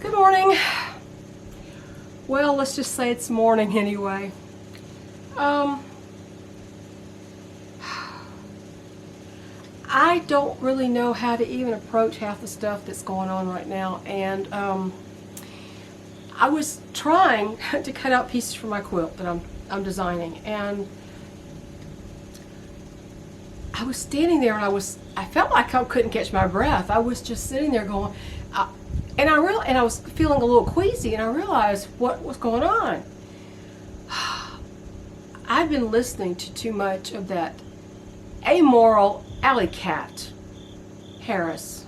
Good morning. Well, let's just say it's morning anyway. I don't really know how to even approach half the stuff that's going on right now, and I was trying to cut out pieces for my quilt that I'm designing, and I was standing there and I felt like I couldn't catch my breath. I was just sitting there going, and I was feeling a little queasy, and I realized what was going on. I've been listening to too much of that amoral alley cat, Harris.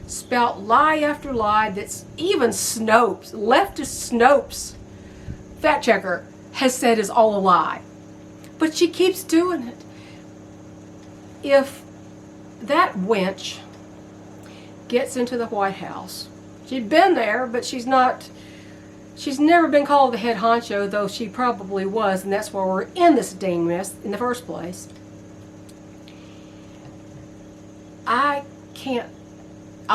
Spout lie after lie that's even Snopes, leftist Snopes, fact checker, has said is all a lie. But she keeps doing it. If that wench gets into the White House, she'd been there, but she's never been called the head honcho, though she probably was, and that's why we're in this dang mess in the first place. I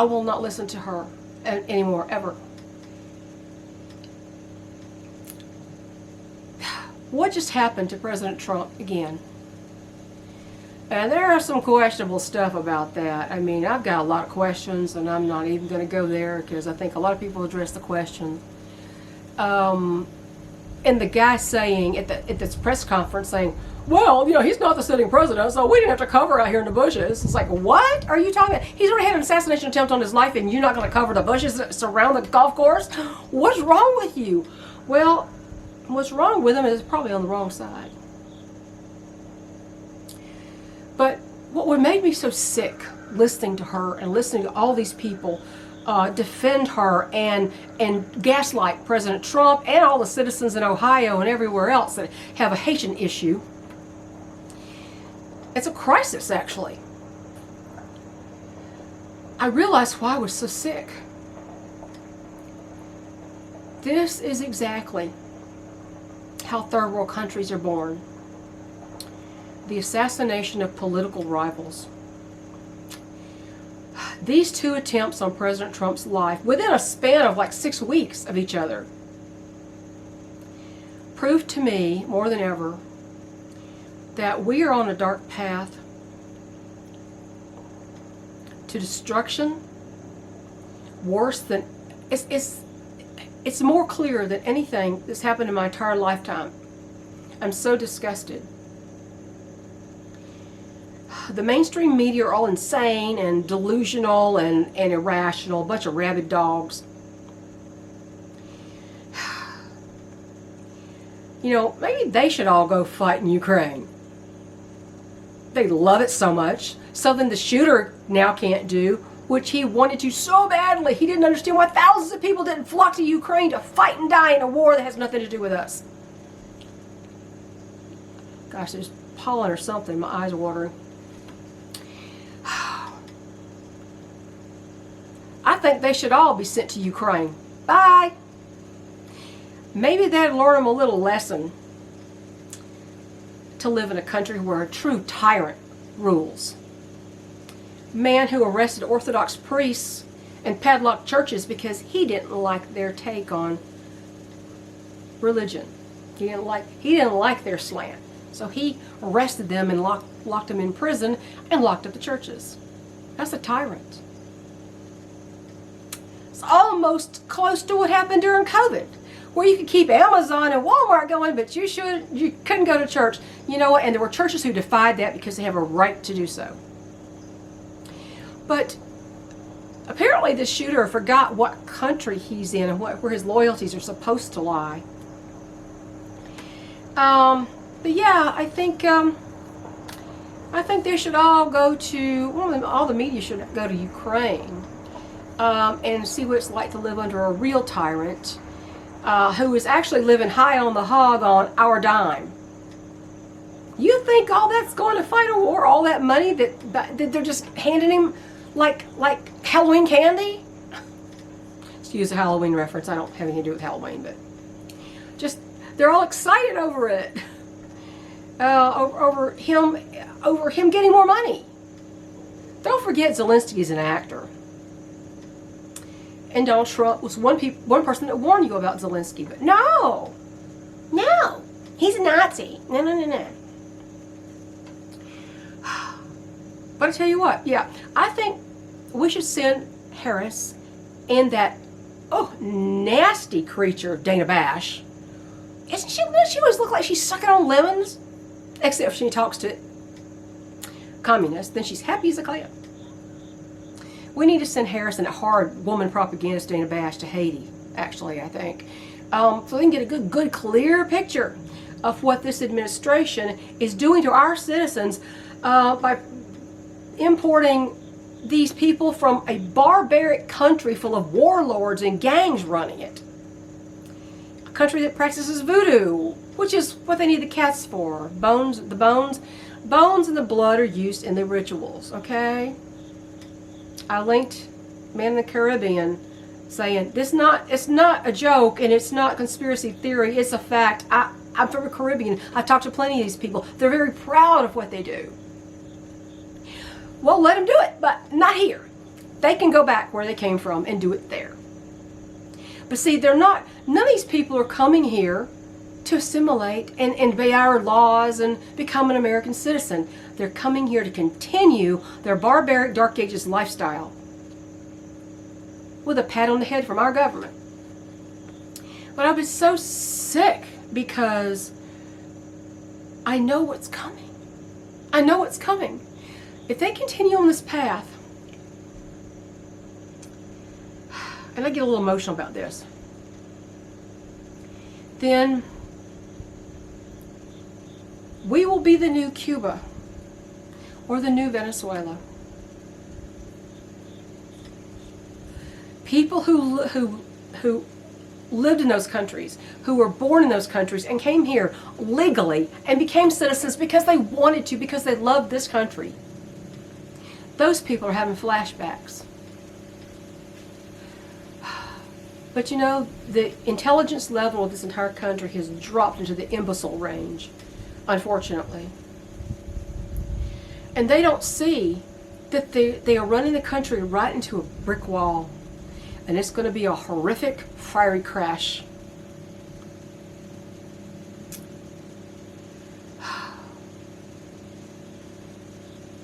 will not listen to her anymore, ever. What just happened to President Trump again? And there are some questionable stuff about that. I mean, I've got a lot of questions, and I'm not even going to go there because I think a lot of people address the question. And the guy saying at this press conference saying, well, he's not the sitting president, so we didn't have to cover out here in the bushes. It's like, what are you talking about? He's already had an assassination attempt on his life, and you're not going to cover the bushes that surround the golf course? What's wrong with you? Well, what's wrong with him is probably on the wrong side. But what would make me so sick listening to her and listening to all these people defend her and gaslight President Trump and all the citizens in Ohio and everywhere else that have a Haitian issue. It's a crisis, actually. I realized why I was so sick. This is exactly how third world countries are born. The assassination of political rivals. These two attempts on President Trump's life, within a span of like 6 weeks of each other, proved to me more than ever that we are on a dark path to destruction. Worse than it's more clear than anything that's happened in my entire lifetime. I'm so disgusted. The mainstream media are all insane and delusional and irrational, a bunch of rabid dogs. Maybe they should all go fight in Ukraine. They love it so much. Something the shooter now can't do, which he wanted to so badly. He didn't understand why thousands of people didn't flock to Ukraine to fight and die in a war that has nothing to do with us. Gosh, there's pollen or something. My eyes are watering. I think they should all be sent to Ukraine. Bye. Maybe that'd learn them a little lesson to live in a country where a true tyrant rules. Man who arrested Orthodox priests and padlocked churches because he didn't like their take on religion. He didn't like their slant. So he arrested them and locked them in prison and locked up the churches. That's a tyrant. It's almost close to what happened during COVID, where you could keep Amazon and Walmart going, but you couldn't go to church. You know what? And there were churches who defied that because they have a right to do so. But apparently this shooter forgot what country he's in and where his loyalties are supposed to lie. But yeah, I think they should all go to, all the media should go to Ukraine and see what it's like to live under a real tyrant who is actually living high on the hog on our dime. You think all that's going to fight a war? All that money that they're just handing him like Halloween candy? Let's use a Halloween reference. I don't have anything to do with Halloween, but just they're all excited over it. Over him getting more money. Don't forget Zelensky is an actor. and Donald Trump was one person that warned you about Zelensky. But no, he's a Nazi. No. But I tell you what, yeah, I think we should send Harris and that nasty creature Dana Bash. Isn't she? She always look like she's sucking on lemons, except when she talks to communists. Then she's happy as a clam. We need to send Harris and a hard woman propagandist Dana Bash to Haiti. Actually, I think so we can get a good, clear picture of what this administration is doing to our citizens by importing these people from a barbaric country full of warlords and gangs running it. A country that practices voodoo, which is what they need the cats for. Bones and the blood are used in the rituals, okay? I linked Man in the Caribbean saying, it's not a joke and it's not conspiracy theory, it's a fact. I'm from the Caribbean. I talked to plenty of these people. They're very proud of what they do. Well, let them do it, but not here. They can go back where they came from and do it there. But see, none of these people are coming here to assimilate and obey our laws and become an American citizen. They're coming here to continue their barbaric Dark Ages lifestyle with a pat on the head from our government. But I've been so sick because I know what's coming. I know what's coming. If they continue on this path, and I get a little emotional about this, then we will be the new Cuba or the new Venezuela. People who lived in those countries, who were born in those countries and came here legally and became citizens because they wanted to, because they loved this country. Those people are having flashbacks. But you know, the intelligence level of this entire country has dropped into the imbecile range, unfortunately. And they don't see that they are running the country right into a brick wall. And it's going to be a horrific, fiery crash.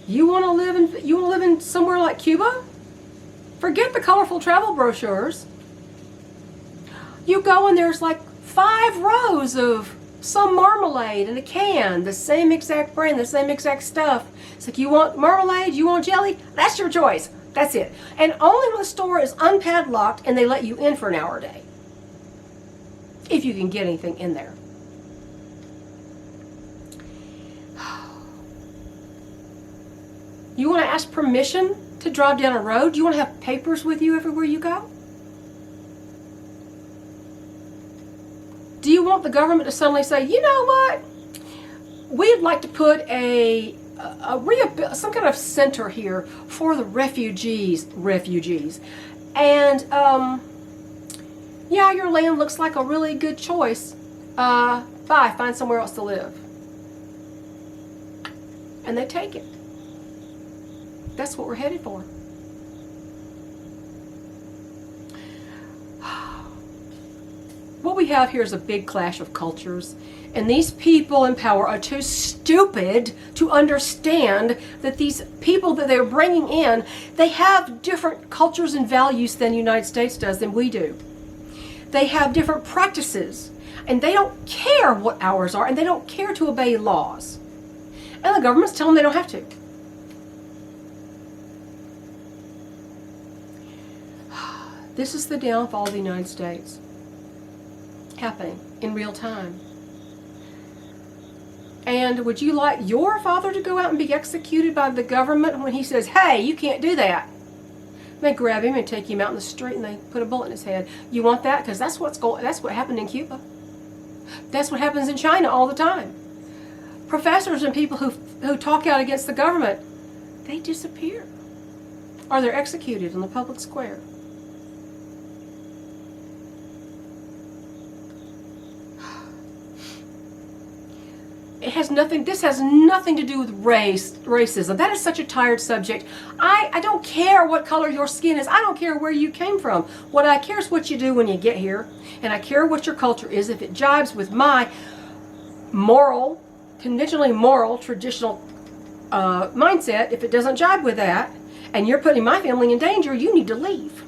You want to live in somewhere like Cuba? Forget the colorful travel brochures. You go and there's like 5 rows of some marmalade in a can, the same exact brand, the same exact stuff. It's like, you want marmalade, you want jelly? That's your choice. That's it. And only when the store is unpadlocked and they let you in for an hour a day. If you can get anything in there. You want to ask permission to drive down a road? You want to have papers with you everywhere you go? Do you want the government to suddenly say, you know what? We'd like to put some kind of center here for the refugees. And, yeah, your land looks like a really good choice. Bye, find somewhere else to live. And they take it. That's what we're headed for. What we have here is a big clash of cultures. And these people in power are too stupid to understand that these people that they're bringing in, they have different cultures and values than the United States does, than we do. They have different practices. And they don't care what ours are. And they don't care to obey laws. And the government's telling them they don't have to. This is the downfall of the United States. Happening in real time. And would you like your father to go out and be executed by the government when he says, hey, you can't do that? They grab him and take him out in the street and they put a bullet in his head. You want that? Because that's what happened in Cuba. That's what happens in China all the time. Professors and people who talk out against the government, they disappear. Or they're executed in the public square. This has nothing to do with racism. That is such a tired subject. I don't care what color your skin is. I don't care where you came from. What I care is what you do when you get here. And I care what your culture is. If it jibes with my moral, conventionally moral, traditional mindset, if it doesn't jibe with that, and you're putting my family in danger, you need to leave.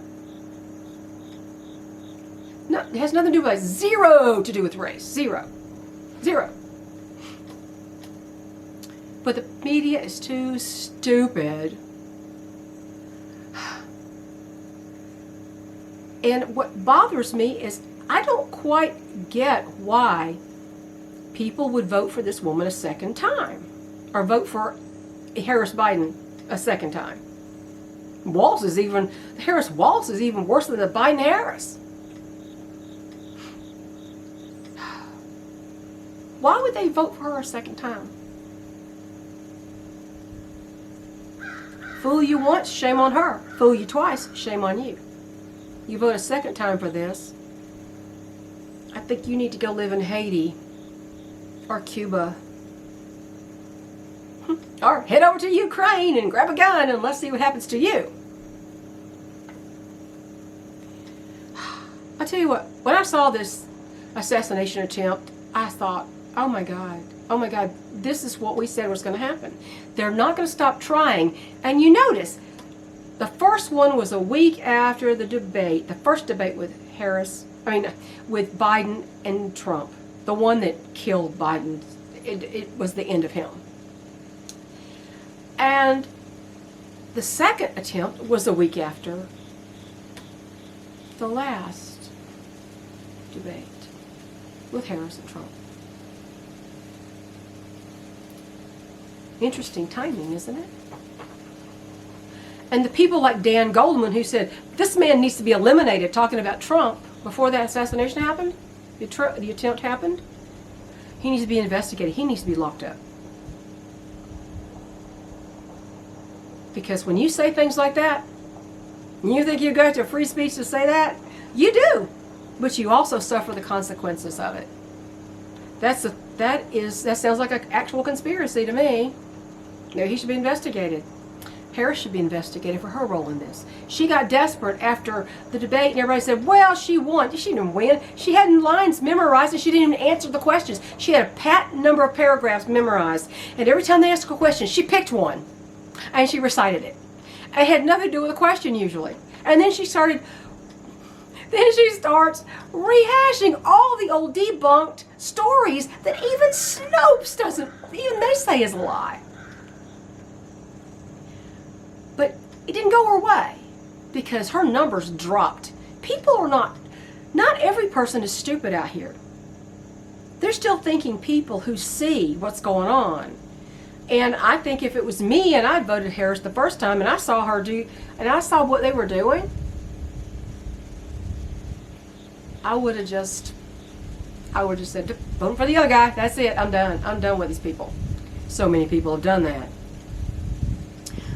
No, it has nothing to do with zero to do with race. Zero. But the media is too stupid. And what bothers me is I don't quite get why people would vote for this woman a second time, or vote for Harris Biden a second time. Harris Walz is even worse than the Biden Harris. Why would they vote for her a second time? Fool you once, shame on her. Fool you twice, shame on you. You vote a second time for this, I think you need to go live in Haiti or Cuba. Or head over to Ukraine and grab a gun and let's see what happens to you. I tell you what, when I saw this assassination attempt, I thought, oh my God, this is what we said was going to happen. They're not going to stop trying. And you notice, the first one was a week after the debate, the first debate with with Biden and Trump, the one that killed Biden. It was the end of him. And the second attempt was a week after the last debate with Harris and Trump. Interesting timing, isn't it? And the people like Dan Goldman, who said, this man needs to be eliminated, talking about Trump before that assassination happened, the attempt happened, he needs to be investigated. He needs to be locked up. Because when you say things like that, and you think you got your free speech to say that, you do. But you also suffer the consequences of it. That sounds like an actual conspiracy to me. No, he should be investigated. Harris should be investigated for her role in this. She got desperate after the debate and everybody said, well, she won. She didn't win. She had lines memorized and she didn't even answer the questions. She had a pat number of paragraphs memorized. And every time they asked her a question, she picked one and she recited it. It had nothing to do with the question usually. And then she starts rehashing all the old debunked stories that even Snopes even they say is a lie. But it didn't go her way because her numbers dropped. People are not every person is stupid out here. They're still thinking people who see what's going on. And I think if it was me and I'd voted Harris the first time and I saw what they were doing, I would have just said, vote for the other guy. That's it. I'm done. I'm done with these people. So many people have done that.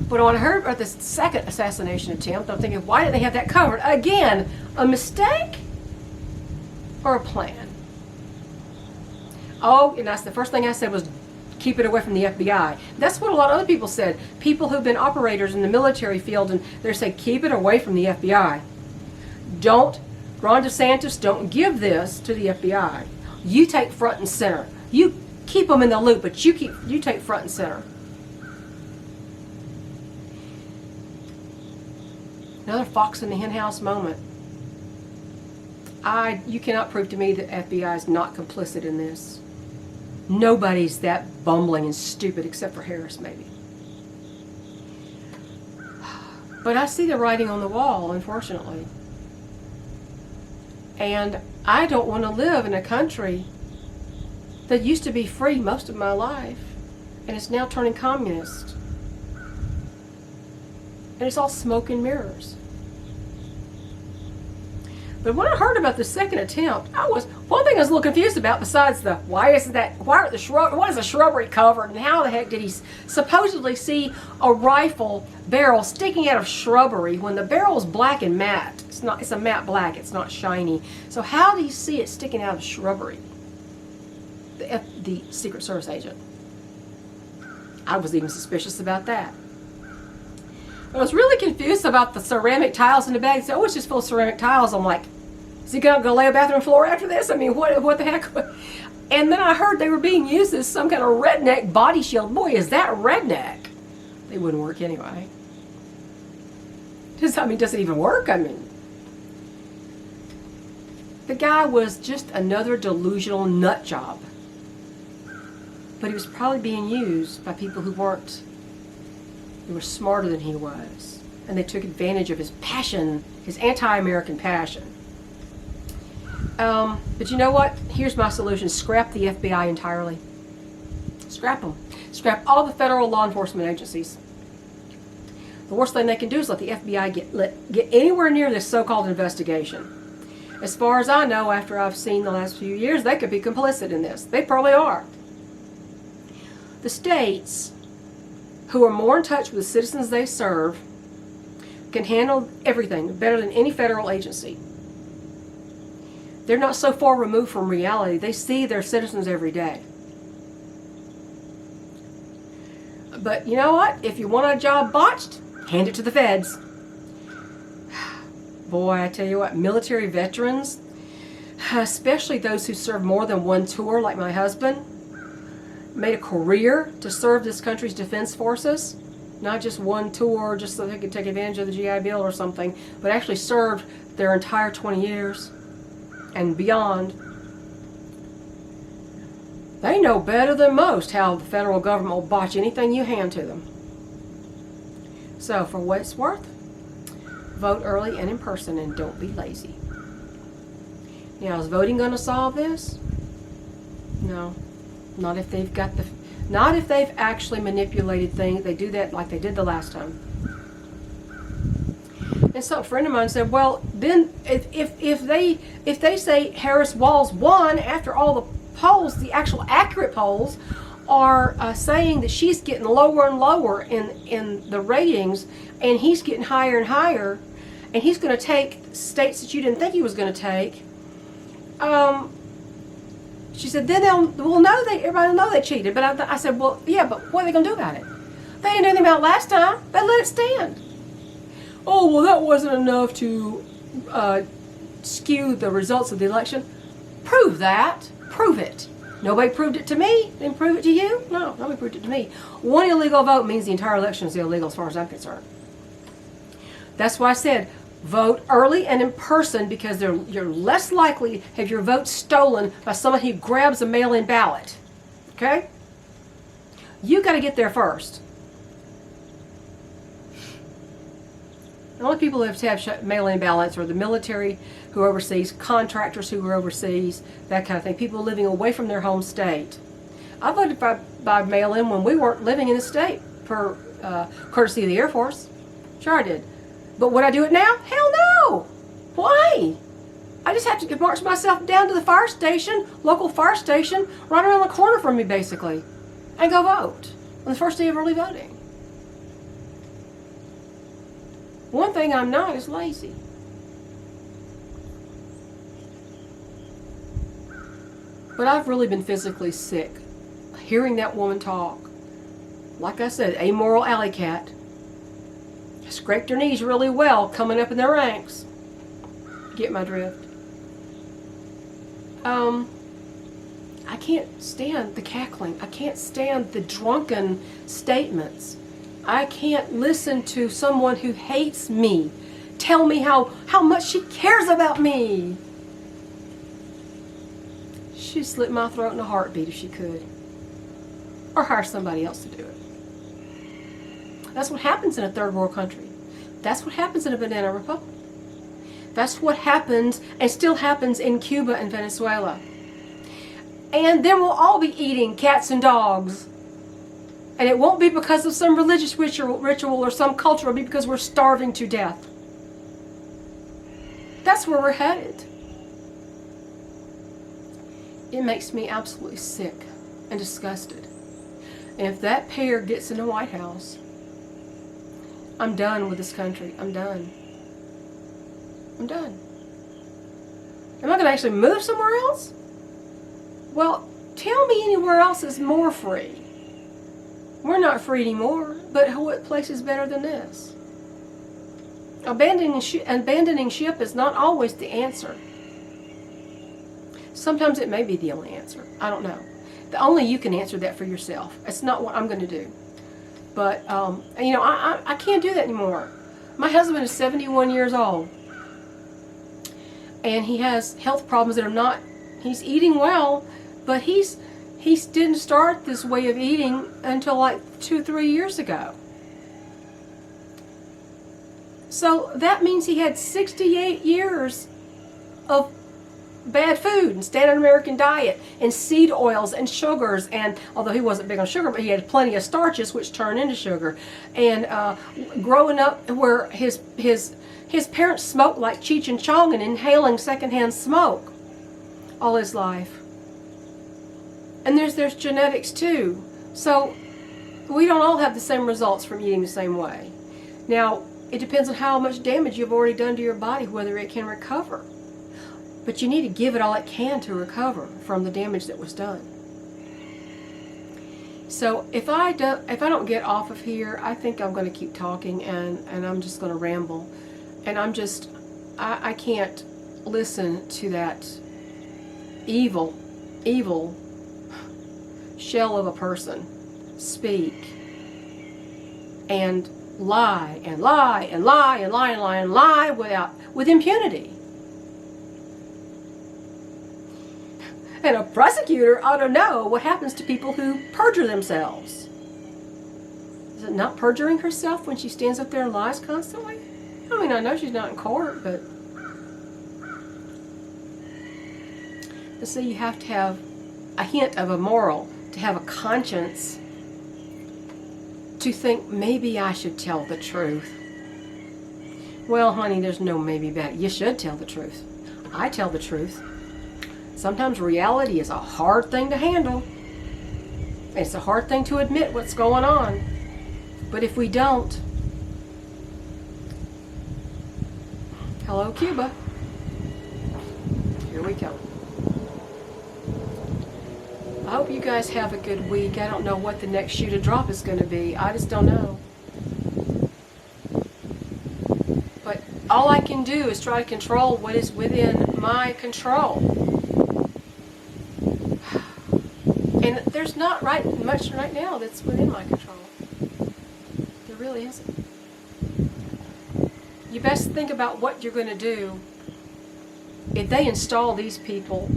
But when I heard about this second assassination attempt, I'm thinking, why didn't they have that covered? Again, a mistake or a plan? Oh, and that's the first thing I said was keep it away from the FBI. That's what a lot of other people said. People who've been operators in the military field, and they're saying, keep it away from the FBI. Ron DeSantis, don't give this to the FBI. You take front and center. You keep them in the loop, but you take front and center. Another fox in the henhouse moment. You cannot prove to me that FBI is not complicit in this. Nobody's that bumbling and stupid except for Harris, maybe. But I see the writing on the wall, unfortunately. And I don't want to live in a country that used to be free most of my life, and it's now turning communist. And it's all smoke and mirrors. But when I heard about the second attempt, one thing I was a little confused about besides why is the shrubbery covered, and how the heck did he supposedly see a rifle barrel sticking out of shrubbery when the barrel is black and matte? It's a matte black, it's not shiny. So how do you see it sticking out of shrubbery? the Secret Service agent. I was even suspicious about that. I was really confused about the ceramic tiles in the bag. So, it's just full of ceramic tiles. I'm like, is he going to lay a bathroom floor after this? I mean, what the heck? And then I heard they were being used as some kind of redneck body shield. Boy, is that redneck. They wouldn't work anyway. Does it even work? I mean, the guy was just another delusional nut job. But he was probably being used by people who were smarter than he was. And they took advantage of his passion, his anti-American passion. But you know what? Here's my solution. Scrap the FBI entirely. Scrap them. Scrap all the federal law enforcement agencies. The worst thing they can do is let the FBI get anywhere near this so-called investigation. As far as I know, after I've seen the last few years, they could be complicit in this. They probably are. The states who are more in touch with the citizens they serve can handle everything better than any federal agency. They're not so far removed from reality. They see their citizens every day. But you know what? If you want a job botched, hand it to the feds. Boy, I tell you what, military veterans, especially those who serve more than one tour, like my husband, made a career to serve this country's defense forces. Not just one tour just so they could take advantage of the GI Bill or something, but actually served their entire 20 years and beyond. They know better than most how the federal government will botch anything you hand to them. So, for what it's worth, vote early and in person, and don't be lazy. Now, is voting going to solve this? No. Not if they've actually manipulated things. They do that like they did the last time. And so a friend of mine said, well, then if they say Harris Walls won after all the polls, the actual accurate polls are saying that she's getting lower and lower in the ratings, and he's getting higher and higher, and he's going to take states that you didn't think he was going to take. She said, then everybody will know they cheated. But I said, well, yeah, but what are they going to do about it? They didn't do anything about it last time. They let it stand. Oh, well, that wasn't enough to skew the results of the election. Prove that. Prove it. Nobody proved it to me. Didn't prove it to you? No, nobody proved it to me. One illegal vote means the entire election is illegal as far as I'm concerned. That's why I said, vote early and in person, because you're less likely to have your vote stolen by someone who grabs a mail-in ballot. Okay? You got to get there first. The only people who have to have mail-in ballots are the military who are overseas, contractors who are overseas, that kind of thing. People living away from their home state. I voted by mail-in when we weren't living in the state, per courtesy of the Air Force. Sure I did. But would I do it now? Hell no! Why? I just have to march myself down to the fire station, local fire station, right around the corner from me basically, and go vote on the first day of early voting. One thing I'm not is lazy. But I've really been physically sick hearing that woman talk. Like I said, amoral alley cat. Scraped her knees really well coming up in their ranks. Get my drift. I can't stand the cackling. I can't stand the drunken statements. I can't listen to someone who hates me tell me how much she cares about me. She'd slit my throat in a heartbeat if she could. Or hire somebody else to do it. That's what happens in a third world country. That's what happens in a banana republic. That's what happens and still happens in Cuba and Venezuela. And then we'll all be eating cats and dogs. And it won't be because of some religious ritual or some culture. It'll be because we're starving to death. That's where we're headed. It makes me absolutely sick and disgusted. And if that pair gets in the White House, I'm done with this country. I'm done. I'm done. Am I going to actually move somewhere else? Well, Tell me anywhere else is more free. We're not free anymore, but what place is better than this? Abandoning ship is not always the answer. Sometimes it may be the only answer. I don't know. Only you can answer that for yourself. It's not what I'm going to do. But, you know, I can't do that anymore. My husband is 71 years old. And he has health problems that are not, he's eating well, but he didn't start this way of eating until like 2-3 years ago. So that means he had 68 years of bad food and standard American diet and seed oils and sugars, and although he wasn't big on sugar, but he had plenty of starches which turn into sugar, and growing up where his parents smoked like Cheech and Chong and inhaling secondhand smoke all his life. And there's genetics too. So we don't all have the same results from eating the same way. Now, it depends on how much damage you've already done to your body, whether it can recover. But you need to give it all it can to recover from the damage that was done. So if I don't get off of here, I think I'm going to keep talking, and I'm just going to ramble. And I can't listen to that evil shell of a person speak and lie and lie and lie and lie and lie and lie with impunity. And a prosecutor ought to know what happens to people who perjure themselves. Is it not perjuring herself when she stands up there and lies constantly? I mean, I know she's not in court, but so you have to have a hint of a moral, to have a conscience, to think maybe I should tell the truth. Well, honey, there's no maybe about it. You should tell the truth. I tell the truth. Sometimes reality is a hard thing to handle. It's a hard thing to admit what's going on. But if we don't, hello, Cuba. Here we go. I hope you guys have a good week. I don't know what the next shoe to drop is going to be. I just don't know. But all I can do is try to control what is within my control. And there's not much right now that's within my control. There really isn't. You best think about what you're going to do if they install these people,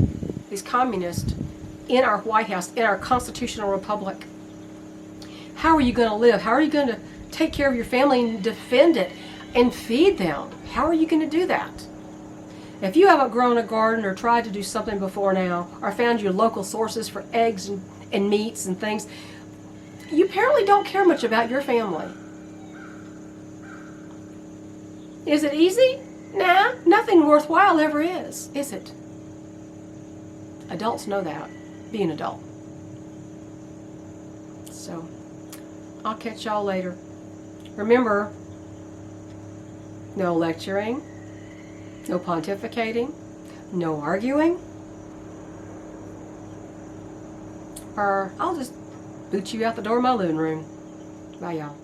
these communists, in our White House, in our constitutional republic. How are you going to live? How are you going to take care of your family and defend it and feed them? How are you going to do that? If you haven't grown a garden or tried to do something before now, or found your local sources for eggs and meats and things, you apparently don't care much about your family. Is it easy? Nah, nothing worthwhile ever is it? Adults know that. Be an adult. So, I'll catch y'all later. Remember, no lecturing, no pontificating, no arguing, or I'll just boot you out the door of my living room. Bye, y'all.